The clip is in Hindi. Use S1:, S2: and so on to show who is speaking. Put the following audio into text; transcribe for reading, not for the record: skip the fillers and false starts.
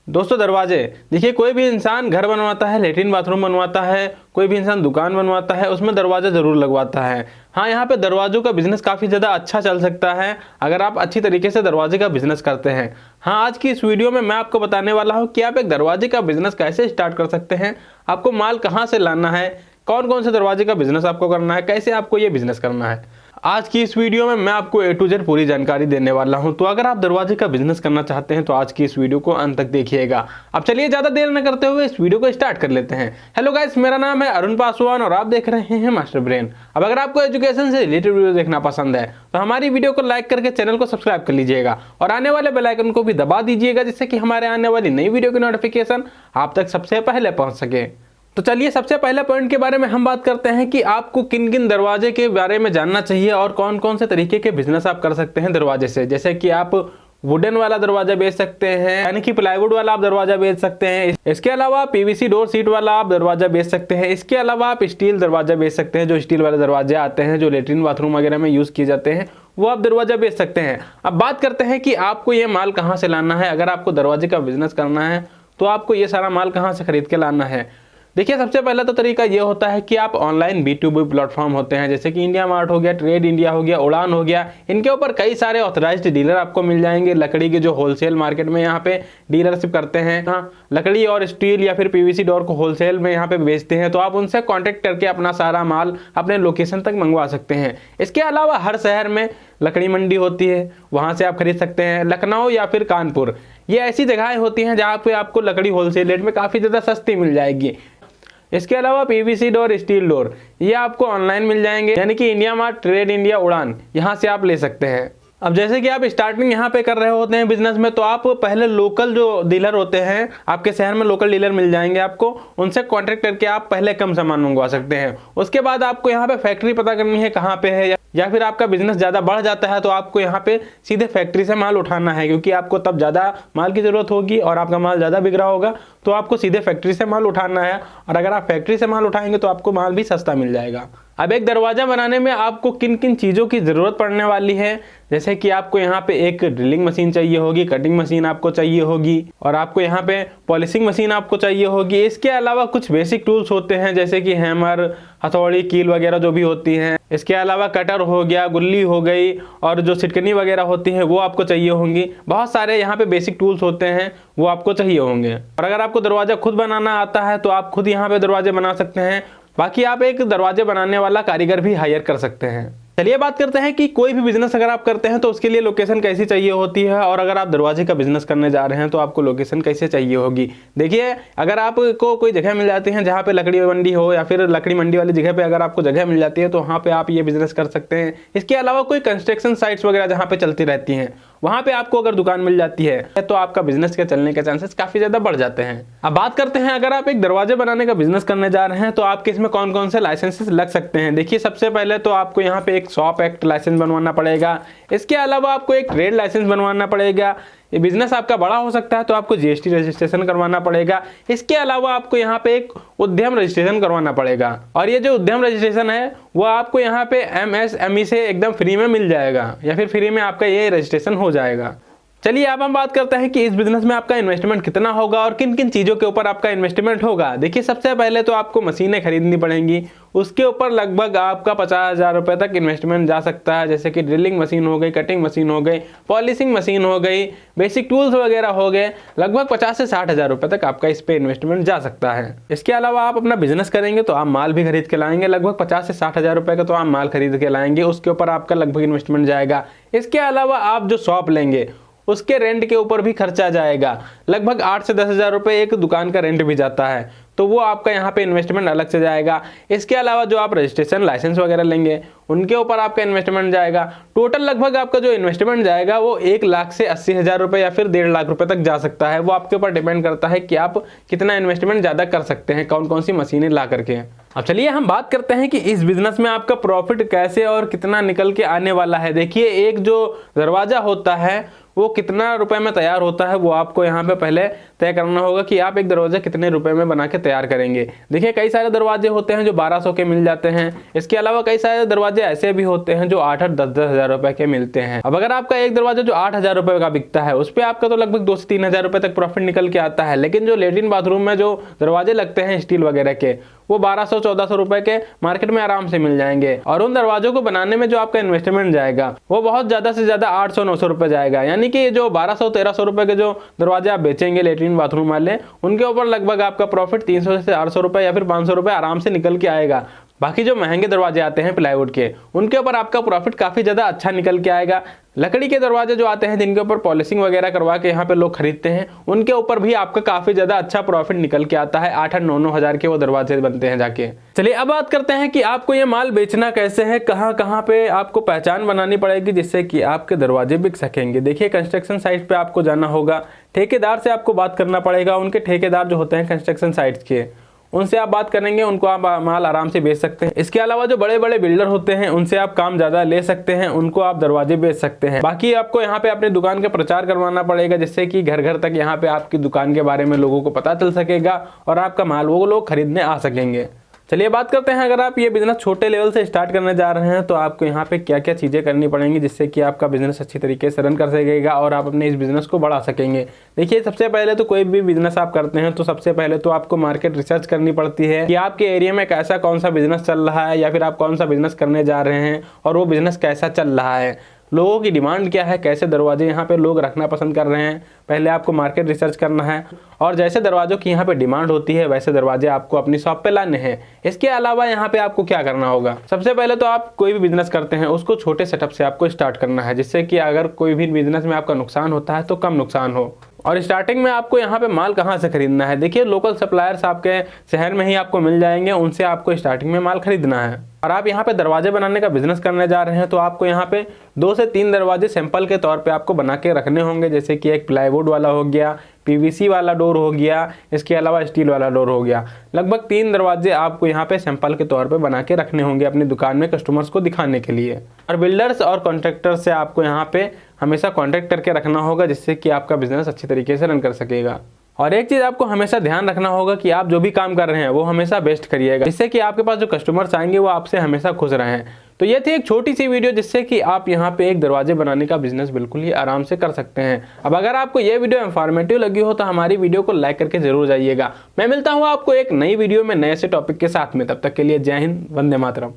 S1: दोस्तों दरवाजे देखिए, कोई भी इंसान घर बनवाता है, लेटरिन बाथरूम बनवाता है, कोई भी इंसान दुकान बनवाता है, उसमें दरवाजा जरूर लगवाता है। हाँ, यहाँ पे दरवाजों का बिजनेस काफ़ी ज़्यादा अच्छा चल सकता है अगर आप अच्छी तरीके से दरवाजे का बिजनेस करते हैं। हाँ, आज की इस वीडियो में मैं आपको बताने वाला हूँ कि आप एक दरवाजे का बिजनेस कैसे स्टार्ट कर सकते हैं, आपको माल कहाँ से लाना है, कौन कौन से दरवाजे का बिजनेस आपको करना है, कैसे आपको ये बिजनेस करना है। आज की इस वीडियो में मैं आपको A to Z पूरी जानकारी देने वाला हूं। तो अगर आप दरवाजे का बिजनेस करना चाहते हैं तो आज की इस वीडियो को अंत तक देखिएगा। अब चलिए ज़्यादा देर न करते हुए इस वीडियो को स्टार्ट कर लेते हैं। हेलो गाइस, मेरा नाम है अरुण पासवान और आप देख रहे हैं मास्टर ब्रेन। अब अगर आपको एजुकेशन से रिलेटेड वीडियो देखना पसंद है तो हमारी वीडियो को लाइक करके चैनल को सब्सक्राइब कर लीजिएगा और आने वाले बेल आइकन को भी दबा दीजिएगा, जिससे कि हमारे आने वाली नई वीडियो की नोटिफिकेशन आप तक सबसे पहले पहुंच सके। तो चलिए सबसे पहले पॉइंट के बारे में हम बात करते हैं कि आपको किन किन दरवाजे के बारे में जानना चाहिए और कौन कौन से तरीके के बिजनेस आप कर सकते हैं दरवाजे से। जैसे कि आप वुडन वाला दरवाजा बेच सकते हैं, यानी कि प्लाईवुड वाला आप दरवाजा बेच सकते हैं। इसके अलावा पीवीसी डोर सीट वाला आप दरवाजा बेच सकते हैं। इसके अलावा आप स्टील दरवाजा बेच सकते हैं, जो स्टील वाले दरवाजे आते हैं जो लेटरिन बाथरूम वगैरह में यूज किए जाते हैं, वो आप दरवाजा बेच सकते हैं। अब बात करते हैं कि आपको ये माल कहाँ से लाना है। अगर आपको दरवाजे का बिजनेस करना है तो आपको ये सारा माल कहाँ से खरीद के लाना है। देखिए, सबसे पहला तो तरीका ये होता है कि आप ऑनलाइन B2B प्लेटफॉर्म होते हैं, जैसे कि इंडिया मार्ट हो गया, ट्रेड इंडिया हो गया, उड़ान हो गया। इनके ऊपर कई सारे ऑथराइज्ड डीलर आपको मिल जाएंगे, लकड़ी के जो होलसेल मार्केट में यहाँ पे डीलरशिप करते हैं। हाँ, लकड़ी और स्टील या फिर पीवीसी डोर को होलसेल में यहाँ पे बेचते हैं, तो आप उनसे कॉन्टेक्ट करके अपना सारा माल अपने लोकेशन तक मंगवा सकते हैं। इसके अलावा हर शहर में लकड़ी मंडी होती है, वहाँ से आप खरीद सकते हैं। लखनऊ या फिर कानपुर, ये ऐसी जगहें होती हैं जहाँ पे आपको लकड़ी होलसेल रेट में काफ़ी ज़्यादा सस्ती मिल जाएगी। इसके अलावा पीवीसी डोर, स्टील डोर, ये आपको ऑनलाइन मिल जाएंगे, यानी कि इंडिया मार्ट, ट्रेड इंडिया, उड़ान, यहाँ से आप ले सकते हैं। अब जैसे कि आप स्टार्टिंग यहाँ पे कर रहे होते हैं बिजनेस में, तो आप पहले लोकल जो डीलर होते हैं, आपके शहर में लोकल डीलर मिल जाएंगे, आपको उनसे कॉन्टेक्ट करके आप पहले कम सामान मंगवा सकते हैं। उसके बाद आपको यहाँ पे फैक्ट्री पता करनी है कहाँ पे है, या फिर आपका बिजनेस ज़्यादा बढ़ जाता है तो आपको यहाँ पे सीधे फैक्ट्री से माल उठाना है, क्योंकि आपको तब ज़्यादा माल की ज़रूरत होगी और आपका माल ज़्यादा बिक रहा होगा, तो आपको सीधे फैक्ट्री से माल उठाना है। और अगर आप फैक्ट्री से माल उठाएंगे तो आपको माल भी सस्ता मिल जाएगा। अब एक दरवाज़ा बनाने में आपको किन किन चीज़ों की ज़रूरत पड़ने वाली है, जैसे कि आपको यहाँ पे एक ड्रिलिंग मशीन चाहिए होगी, कटिंग मशीन आपको चाहिए होगी, और आपको यहाँ पे पॉलिशिंग मशीन आपको चाहिए होगी। इसके अलावा कुछ बेसिक टूल्स होते हैं, जैसे कि हैमर, हथौड़ी, कील वगैरह जो भी होती हैं। इसके अलावा कटर हो गया, गुल्ली हो गई, और जो सिटकनी वगैरह होती हैं वो आपको चाहिए होंगी। बहुत सारे यहाँ पे बेसिक टूल्स होते हैं, वो आपको चाहिए होंगे। और अगर आपको दरवाज़ा खुद बनाना आता है तो आप खुद यहाँ पे दरवाजे बना सकते हैं। बाकी आप एक दरवाजे बनाने वाला कारीगर भी हायर कर सकते हैं। चलिए बात करते हैं कि कोई भी बिजनेस अगर आप करते हैं तो उसके लिए लोकेशन कैसी चाहिए होती है, और अगर आप दरवाजे का बिजनेस करने जा रहे हैं तो आपको लोकेशन कैसे चाहिए होगी। देखिए, अगर आपको कोई जगह मिल जाती है जहाँ पे लकड़ी मंडी हो, या फिर लकड़ी मंडी वाली जगह पे अगर आपको जगह मिल जाती है तो वहाँ पे आप ये बिजनेस कर सकते हैं। इसके अलावा कोई कंस्ट्रक्शन साइट्स वगैरह जहाँ पे चलती रहती हैं, वहाँ पे आपको अगर दुकान मिल जाती है तो आपका बिजनेस के चलने के चांसेस काफ़ी ज़्यादा बढ़ जाते हैं। अब बात करते हैं, अगर आप एक दरवाजे बनाने का बिजनेस करने जा रहे हैं तो आपके इसमें कौन कौन से लाइसेंसेस लग सकते हैं। देखिए, सबसे पहले तो आपको यहाँ पे एक शॉप एक्ट लाइसेंस बनवाना पड़ेगा। इसके अलावा आपको एक ट्रेड लाइसेंस बनवाना पड़ेगा। ये बिजनेस आपका बड़ा हो सकता है तो आपको GST रजिस्ट्रेशन करवाना पड़ेगा। इसके अलावा आपको यहाँ पे एक उद्यम रजिस्ट्रेशन करवाना पड़ेगा, और ये जो उद्यम रजिस्ट्रेशन है वो आपको यहाँ पे MSME से एकदम फ्री में मिल जाएगा, या फिर फ्री में आपका ये रजिस्ट्रेशन हो जाएगा। चलिए अब हम बात करते हैं कि इस बिजनेस में आपका इन्वेस्टमेंट कितना होगा और किन किन चीज़ों के ऊपर आपका इन्वेस्टमेंट होगा। देखिए, सबसे पहले तो आपको मशीनें खरीदनी पड़ेंगी, उसके ऊपर लगभग आपका 50,000 रुपये तक इन्वेस्टमेंट जा सकता है। जैसे कि ड्रिलिंग मशीन हो गई, कटिंग मशीन हो गई, पॉलिशिंग मशीन हो गई, बेसिक टूल्स वगैरह हो गए, लगभग 50 से 60,000 रुपये तक आपका इस पर इन्वेस्टमेंट जा सकता है। इसके अलावा आप अपना बिजनेस करेंगे तो आप माल भी खरीद के लाएंगे, लगभग 50 से 60,000 रुपये का तो आप माल खरीद के लाएंगे, उसके ऊपर आपका लगभग इन्वेस्टमेंट जाएगा। इसके अलावा आप जो शॉप लेंगे उसके रेंट के ऊपर भी खर्चा जाएगा, लगभग 8 से 10,000 रुपये एक दुकान का रेंट भी जाता है, तो वो आपका यहाँ पे इन्वेस्टमेंट अलग से जाएगा। इसके अलावा जो आप रजिस्ट्रेशन लाइसेंस वगैरह लेंगे उनके ऊपर आपका इन्वेस्टमेंट जाएगा। टोटल लगभग आपका जो इन्वेस्टमेंट जाएगा वो 1,00,000 से 80,000 रुपये या फिर 1.5 लाख रुपये तक जा सकता है। वो आपके ऊपर डिपेंड करता है कि आप कितना इन्वेस्टमेंट ज़्यादा कर सकते हैं, कौन कौन सी मशीनें ला करके। अब चलिए हम बात करते हैं कि इस बिजनेस में आपका प्रॉफिट कैसे और कितना निकल के आने वाला है। देखिए, एक जो दरवाज़ा होता है वो कितना रुपए में तैयार होता है वो आपको यहाँ पे पहले तय करना होगा कि आप एक दरवाजा कितने रुपए में बना के तैयार करेंगे। देखिए कई सारे दरवाजे होते हैं जो 1200 के मिल जाते हैं। इसके अलावा कई सारे दरवाजे ऐसे भी होते हैं जो 8-8, 10-10 हज़ार रुपए के मिलते हैं। अब अगर आपका एक दरवाजा जो 8,000 रुपए का बिकता है उस पर आपका तो लगभग 2 से 3 हज़ार रुपए तक प्रॉफिट निकल के आता है। लेकिन जो लेट्रिन बाथरूम में जो दरवाजे लगते हैं स्टील वगैरह के, वो 1200-1400 रुपए के मार्केट में आराम से मिल जाएंगे। और उन दरवाजों को बनाने में जो आपका इन्वेस्टमेंट जाएगा वो बहुत ज्यादा से ज्यादा 800-900 रुपए जाएगा। यानी कि जो 1200-1300 रुपए के जो दरवाजे आप बेचेंगे लेट्रिन बाथरूम वाले, उनके ऊपर लगभग आपका प्रॉफिट 300 से 400 रुपए या फिर 500 रुपए आराम से निकल के आएगा। बाकी जो महंगे दरवाजे आते हैं प्लाईवुड के, उनके ऊपर आपका प्रॉफिट काफी ज्यादा अच्छा निकल के आएगा। लकड़ी के दरवाजे जो आते हैं जिनके ऊपर पॉलिशिंग वगैरह करवा के यहाँ पे लोग खरीदते हैं, उनके ऊपर भी आपका काफी ज्यादा अच्छा प्रॉफिट निकल के आता है। 8-8, 9-9 हज़ार के वो दरवाजे बनते हैं जाके। चलिए अब बात करते हैं कि आपको ये माल बेचना कैसे है, कहाँ पे आपको पहचान बनानी पड़ेगी जिससे कि आपके दरवाजे बिक सकेंगे। देखिए कंस्ट्रक्शन साइट पे आपको जाना होगा, ठेकेदार से आपको बात करना पड़ेगा। उनके ठेकेदार जो होते हैं कंस्ट्रक्शन साइट्स के, उनसे आप बात करेंगे, उनको आप माल आराम से बेच सकते हैं। इसके अलावा जो बड़े बड़े बिल्डर होते हैं उनसे आप काम ज्यादा ले सकते हैं, उनको आप दरवाजे बेच सकते हैं। बाकी आपको यहाँ पे अपनी दुकान का प्रचार करवाना पड़ेगा जिससे कि घर घर तक यहाँ पे आपकी दुकान के बारे में लोगों को पता चल सकेगा और आपका माल वो लोग खरीदने आ सकेंगे। चलिए बात करते हैं, अगर आप ये बिजनेस छोटे लेवल से स्टार्ट करने जा रहे हैं तो आपको यहाँ पे क्या क्या चीज़ें करनी पड़ेंगी जिससे कि आपका बिजनेस अच्छी तरीके से रन कर सकेगा और आप अपने इस बिजनेस को बढ़ा सकेंगे। देखिए सबसे पहले तो कोई भी बिजनेस आप करते हैं तो सबसे पहले तो आपको मार्केट रिसर्च करनी पड़ती है कि आपके एरिया में कैसा कौन सा बिजनेस चल रहा है या फिर आप कौन सा बिजनेस करने जा रहे हैं और वो बिजनेस कैसा चल रहा है, लोगों की डिमांड क्या है, कैसे दरवाजे यहाँ पे लोग रखना पसंद कर रहे हैं। पहले आपको मार्केट रिसर्च करना है और जैसे दरवाजों की यहाँ पे डिमांड होती है वैसे दरवाजे आपको अपनी शॉप पे लाने हैं। इसके अलावा यहाँ पे आपको क्या करना होगा, सबसे पहले तो आप कोई भी बिजनेस करते हैं उसको छोटे सेटअप से आपको स्टार्ट करना है जिससे कि अगर कोई भी बिजनेस में आपका नुकसान होता है तो कम नुकसान हो। और स्टार्टिंग में आपको यहाँ पे माल कहाँ से खरीदना है, देखिए लोकल सप्लायर्स आपके शहर में ही आपको मिल जाएंगे, उनसे आपको स्टार्टिंग में माल खरीदना है। और आप यहाँ पे दरवाजे बनाने का बिजनेस करने जा रहे हैं तो आपको यहाँ पे 2 से 3 दरवाजे सैंपल के तौर पे आपको बना के रखने होंगे, जैसे कि एक प्लाईवुड वाला हो गया, पीवीसी वाला डोर हो गया, इसके अलावा स्टील वाला डोर हो गया। लगभग 3 दरवाजे आपको यहाँ पे सैंपल के तौर पे बना के रखने होंगे अपनी दुकान में कस्टमर्स को दिखाने के लिए। और बिल्डर्स और कॉन्ट्रैक्टर से आपको यहाँ पे हमेशा कॉन्टैक्ट करके रखना होगा जिससे कि आपका बिजनेस अच्छी तरीके से रन कर सकेगा। और एक चीज़ आपको हमेशा ध्यान रखना होगा कि आप जो भी काम कर रहे हैं वो हमेशा बेस्ट करिएगा जिससे कि आपके पास जो कस्टमर्स आएंगे वो आपसे हमेशा खुश रहें। तो ये थी एक छोटी सी वीडियो जिससे कि आप यहाँ पे एक दरवाजे बनाने का बिजनेस बिल्कुल ही आराम से कर सकते हैं। अब अगर आपको ये वीडियो इंफॉर्मेटिव लगी हो तो हमारी वीडियो को लाइक करके जरूर जाइएगा। मैं मिलता हूँ आपको एक नई वीडियो में नए से टॉपिक के साथ में, तब तक के लिए जय हिंद, वंदे मातरम।